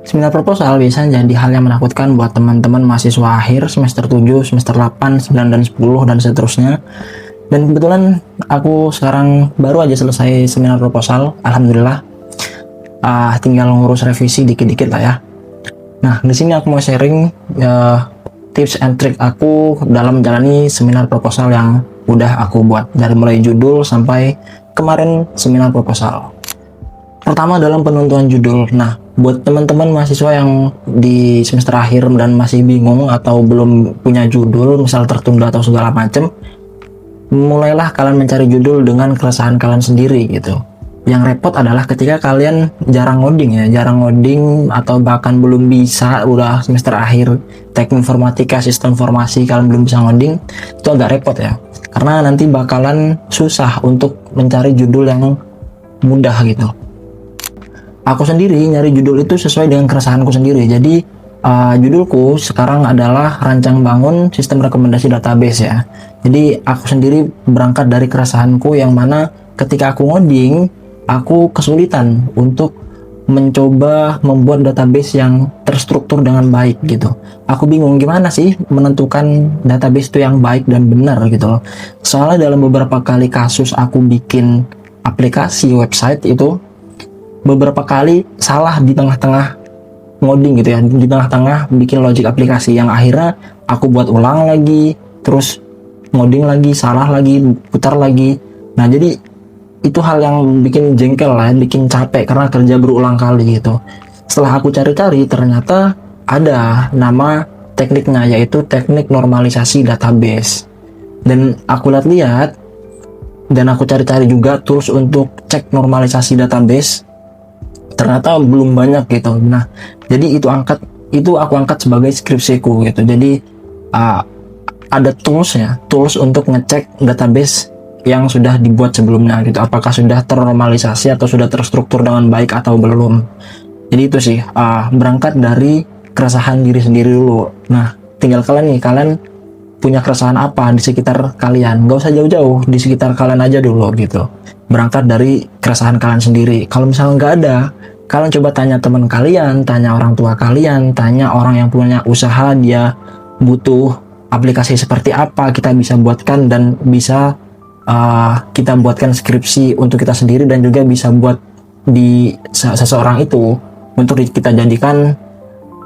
Seminar proposal biasanya jadi hal yang menakutkan buat teman-teman mahasiswa akhir semester 7, semester 8, 9, dan 10, dan seterusnya. Dan kebetulan aku sekarang baru aja selesai seminar proposal, alhamdulillah. Tinggal ngurus revisi dikit-dikit lah ya. Nah, di sini aku mau sharing tips and trick aku dalam menjalani seminar proposal yang udah aku buat dari mulai judul sampai kemarin seminar proposal. Pertama dalam penentuan judul. Nah, buat teman-teman mahasiswa yang di semester akhir dan masih bingung atau belum punya judul, misal tertunda atau segala macam, mulailah kalian mencari judul dengan keresahan kalian sendiri gitu. Yang repot adalah ketika kalian jarang ngoding atau bahkan belum bisa, udah semester akhir teknik informatika, sistem informasi, kalian belum bisa ngoding, itu agak repot ya. Karena nanti bakalan susah untuk mencari judul yang mudah gitu. Aku sendiri nyari judul itu sesuai dengan keresahanku sendiri. Jadi judulku sekarang adalah rancang bangun sistem rekomendasi database ya. Jadi aku sendiri berangkat dari keresahanku yang mana ketika aku ngoding, aku kesulitan untuk mencoba membuat database yang terstruktur dengan baik gitu. Aku bingung gimana sih menentukan database itu yang baik dan benar gitu loh. Soalnya dalam beberapa kali kasus aku bikin aplikasi website itu, beberapa kali salah di tengah-tengah ngoding gitu ya, di tengah-tengah bikin logic aplikasi yang akhirnya aku buat ulang lagi, terus ngoding lagi, salah lagi, putar lagi. Nah, jadi itu hal yang bikin jengkel lah, bikin capek karena kerja berulang kali gitu. Setelah aku cari-cari, ternyata ada nama tekniknya, yaitu teknik normalisasi database. Dan aku lihat-lihat, dan aku cari-cari juga tools untuk cek normalisasi database, ternyata belum banyak gitu. Nah, jadi itu aku angkat sebagai skripsiku gitu. Jadi ada tools untuk ngecek database yang sudah dibuat sebelumnya gitu, apakah sudah ternormalisasi atau sudah terstruktur dengan baik atau belum. Jadi itu sih, berangkat dari keresahan diri sendiri dulu. Nah, tinggal kalian punya keresahan apa di sekitar kalian, gak usah jauh-jauh, di sekitar kalian aja dulu gitu. Berangkat dari keresahan kalian sendiri. Kalau misalnya nggak ada, kalian coba tanya teman kalian, tanya orang tua kalian, tanya orang yang punya usaha, dia butuh aplikasi seperti apa, kita bisa buatkan dan bisa kita buatkan skripsi untuk kita sendiri, dan juga bisa buat di seseorang itu untuk kita jadikan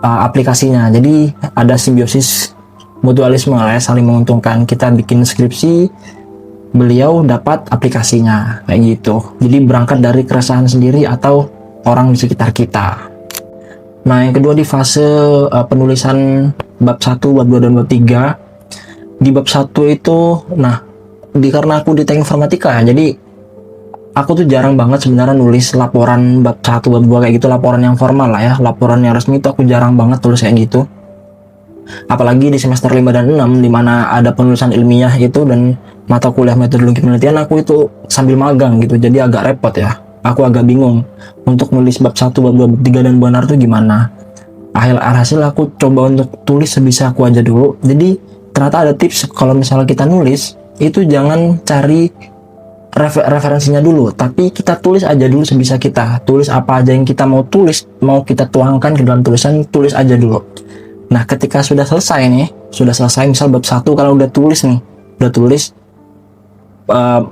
aplikasinya. Jadi ada simbiosis mutualisme ya, saling menguntungkan. Kita bikin skripsi, beliau dapat aplikasinya kayak gitu. Jadi berangkat dari keresahan sendiri atau orang di sekitar kita. Nah, yang kedua di fase penulisan bab 1, bab 2, dan bab 3. Di bab 1 itu, nah, karena aku di teknik informatika ya, jadi aku tuh jarang banget sebenarnya nulis laporan bab 1, bab 2 kayak gitu, laporan yang formal lah ya, laporan yang resmi itu aku jarang banget tulis kayak gitu. Apalagi di semester 5 dan 6 dimana ada penulisan ilmiah itu dan mata kuliah metodologi penelitian, aku itu sambil magang gitu, jadi agak repot ya. Aku agak bingung untuk nulis bab 1, bab 2, bab 3 dan benar tuh gimana. Alhasil aku coba untuk tulis sebisa aku aja dulu. Jadi ternyata ada tips kalau misalnya kita nulis itu jangan cari referensinya dulu, tapi kita tulis aja dulu sebisa kita. Tulis apa aja yang kita mau tulis, mau kita tuangkan ke dalam tulisan, tulis aja dulu. Nah, ketika sudah selesai misal bab 1 kalau udah tulis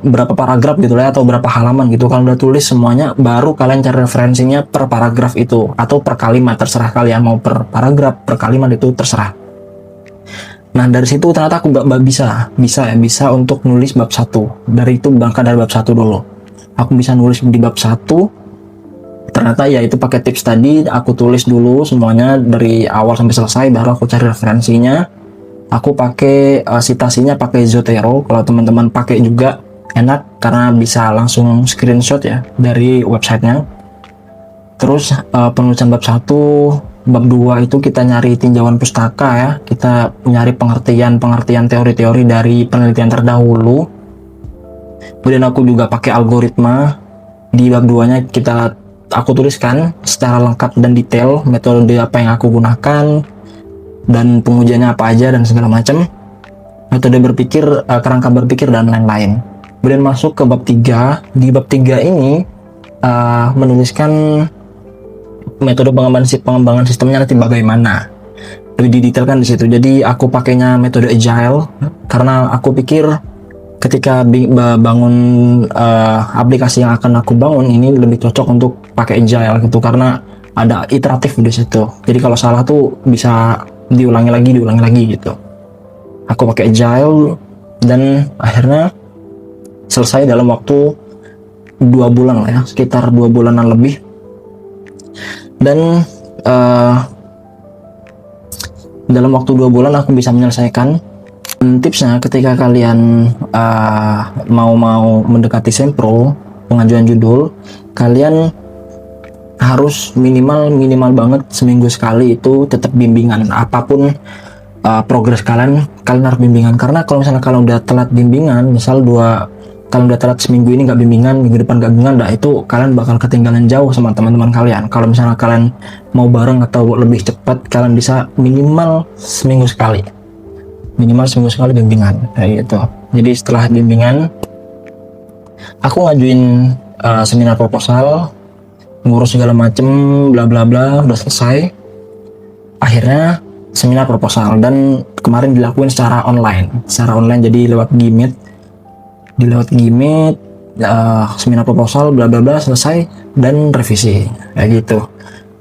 berapa paragraf gitu ya, atau berapa halaman gitu, kalau udah tulis semuanya, baru kalian cari referensinya per paragraf itu atau per kalimat, terserah kalian mau per paragraf, per kalimat, itu terserah. Nah, dari situ ternyata aku bisa untuk nulis bab 1. Dari itu berangkat dari bab 1 dulu. Aku bisa nulis di bab 1. Ternyata ya itu pakai tips tadi, aku tulis dulu semuanya dari awal sampai selesai, baru aku cari referensinya. Aku pakai citasinya pakai Zotero. Kalau teman-teman pakai juga enak karena bisa langsung screenshot ya dari websitenya. Terus penulisan bab 1, bab 2 itu kita nyari tinjauan pustaka ya, kita nyari pengertian teori-teori dari penelitian terdahulu. Kemudian aku juga pakai algoritma. Di bab 2 nya aku tuliskan secara lengkap dan detail metode apa yang aku gunakan dan pengujiannya apa aja dan segala macam, metode berpikir, kerangka berpikir dan lain-lain. Kemudian masuk ke bab 3. Di bab 3 ini menuliskan metode pengembangan sistemnya nanti bagaimana, lebih didetailkan di situ. Jadi aku pakainya metode agile karena aku pikir ketika bangun aplikasi yang akan aku bangun ini lebih cocok untuk pakai agile gitu, karena ada iteratif di situ. Jadi kalau salah tuh bisa diulangi lagi gitu. Aku pakai agile dan akhirnya selesai dalam waktu 2 bulan lah ya, sekitar 2 bulanan lebih. Dan dalam waktu 2 bulan aku bisa menyelesaikan. Tipsnya ketika kalian mau mendekati Sempro pengajuan judul, kalian harus minimal banget seminggu sekali itu tetap bimbingan. Apapun progres kalian harus bimbingan, karena kalau misalnya kalian udah telat bimbingan, misal kalian udah telat seminggu ini nggak bimbingan, minggu depan nggak bimbingan, itu kalian bakal ketinggalan jauh sama teman-teman kalian. Kalau misalnya kalian mau bareng atau lebih cepat, kalian bisa minimal seminggu sekali bimbingan kayak gitu. Jadi setelah bimbingan aku ngajuin seminar proposal, ngurus segala macem bla bla bla, udah selesai. Akhirnya seminar proposal, dan kemarin dilakuin secara online jadi lewat Gmeet, seminar proposal bla bla bla selesai dan revisi kayak gitu.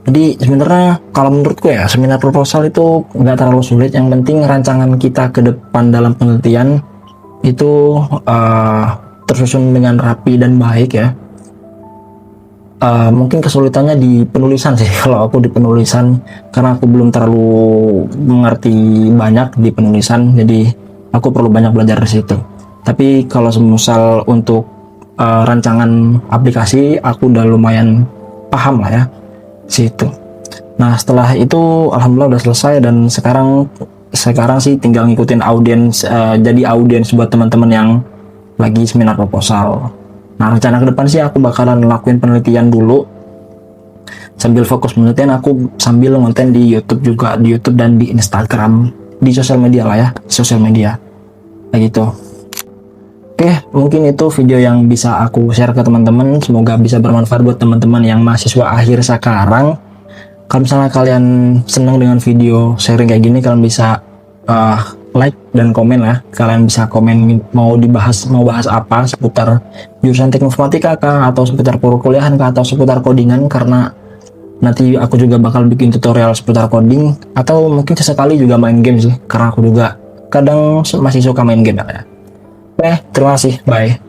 Jadi sebenarnya kalau menurutku ya, seminar proposal itu nggak terlalu sulit. Yang penting rancangan kita ke depan dalam penelitian itu tersusun dengan rapi dan baik ya. Mungkin kesulitannya di penulisan sih kalau aku di penulisan, karena aku belum terlalu mengerti banyak di penulisan, jadi aku perlu banyak belajar di situ. Tapi kalau semisal untuk rancangan aplikasi, aku udah lumayan paham lah ya situ. Nah setelah itu alhamdulillah udah selesai, dan sekarang sih tinggal ngikutin audiens, jadi audiens buat teman-teman yang lagi seminar proposal. Nah rencana ke depan sih aku bakalan ngelakuin penelitian dulu, sambil fokus penelitian aku sambil ngonten di YouTube juga, di YouTube dan di Instagram, di sosial media lah ya, kayak gitu. Oke, mungkin itu video yang bisa aku share ke teman-teman. Semoga bisa bermanfaat buat teman-teman yang mahasiswa akhir sekarang. Kalau misalnya kalian senang dengan video sharing kayak gini, kalian bisa like dan komen lah. Kalian bisa komen mau bahas apa, seputar jurusan teknik informatika kah, atau seputar perkuliahan kah, atau seputar codingan, karena nanti aku juga bakal bikin tutorial seputar coding, atau mungkin sesekali juga main game sih, karena aku juga kadang masih suka main game ya. Oke, terima kasih, bye.